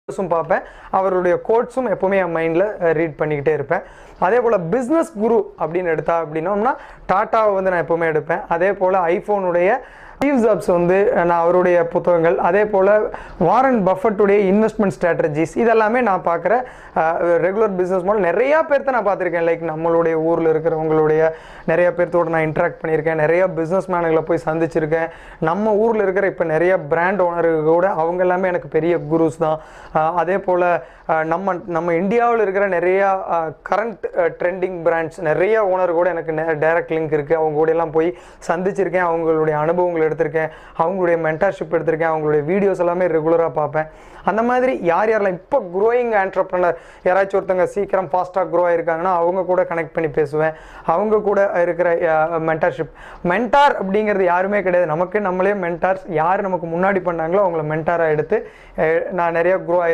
பார்ப்பேன். அவருடைய கோட்ஸும் எப்பவுமே என் மைண்டில் ரீட் பண்ணிக்கிட்டே இருப்பேன். அதே போல் பிஸ்னஸ் குரு அப்படின்னு எடுத்தா அப்படின்னோம்னா டாட்டாவை வந்து நான் எப்பவுமே எடுப்பேன். அதே போல் ஐஃபோனுடைய ஸ்டீவ் ஜாப்ஸ் வந்து நான் அவருடைய புத்தகங்கள், அதே போல் வாரன் பஃபட்டுடைய இன்வெஸ்ட்மெண்ட் ஸ்ட்ராட்டஜிஸ், இதெல்லாமே நான் பார்க்குற ரெகுலர் பிஸ்னஸ் மாடல் நிறையா பேர்த்த நான் பார்த்துருக்கேன். லைக் நம்மளுடைய ஊரில் இருக்கிறவங்களுடைய நிறைய பேர்த்தோடு நான் இன்ட்ராக்ட் பண்ணியிருக்கேன். நிறைய பிஸ்னஸ் மேனுகளை போய் சந்திச்சிருக்கேன். நம்ம ஊரில் இருக்கிற இப்போ நிறைய பிராண்ட் ஓனர்கள் கூட அவங்க எல்லாமே எனக்கு பெரிய குருஸ் தான். அதே போல் நம்ம இந்தியாவில் இருக்கிற நிறையா கரண்ட் ட்ரெண்டிங் பிராண்ட்ஸ் நிறைய ஓனர் கூட எனக்கு டைரக்ட் லிங்க் இருக்குது. அவங்க கூட எல்லாம் போய் சந்திச்சிருக்கேன். அவங்களுடைய அனுபவங்கள் எடுத்திருக்கேன், அவங்களுடைய மென்டர்ஷிப் எடுத்திருக்கேன், அவங்களுடைய வீடியோஸ் எல்லாமே ரெகுலராக பார்ப்பேன். அந்த மாதிரி யாரெல்லாம் இப்போ க்ரோயிங் ஆண்டர்ப்ரனர் யாராச்சும் ஒருத்தங்க சீக்கிரம் ஃபாஸ்ட்டாக க்ரோ ஆகிருக்காங்கன்னா அவங்க கூட கனெக்ட் பண்ணி பேசுவேன். அவங்க கூட இருக்கிற மென்டர்ஷிப், மென்டார் அப்படிங்கிறது யாருமே கிடையாது. நமக்கு நம்மளே மென்டார்ஸ் யார் நமக்கு முன்னாடி பண்ணாங்களோ அவங்கள மென்டாராக எடுத்து நான் நிறைய க்ரோ ஆகிருக்கேன்.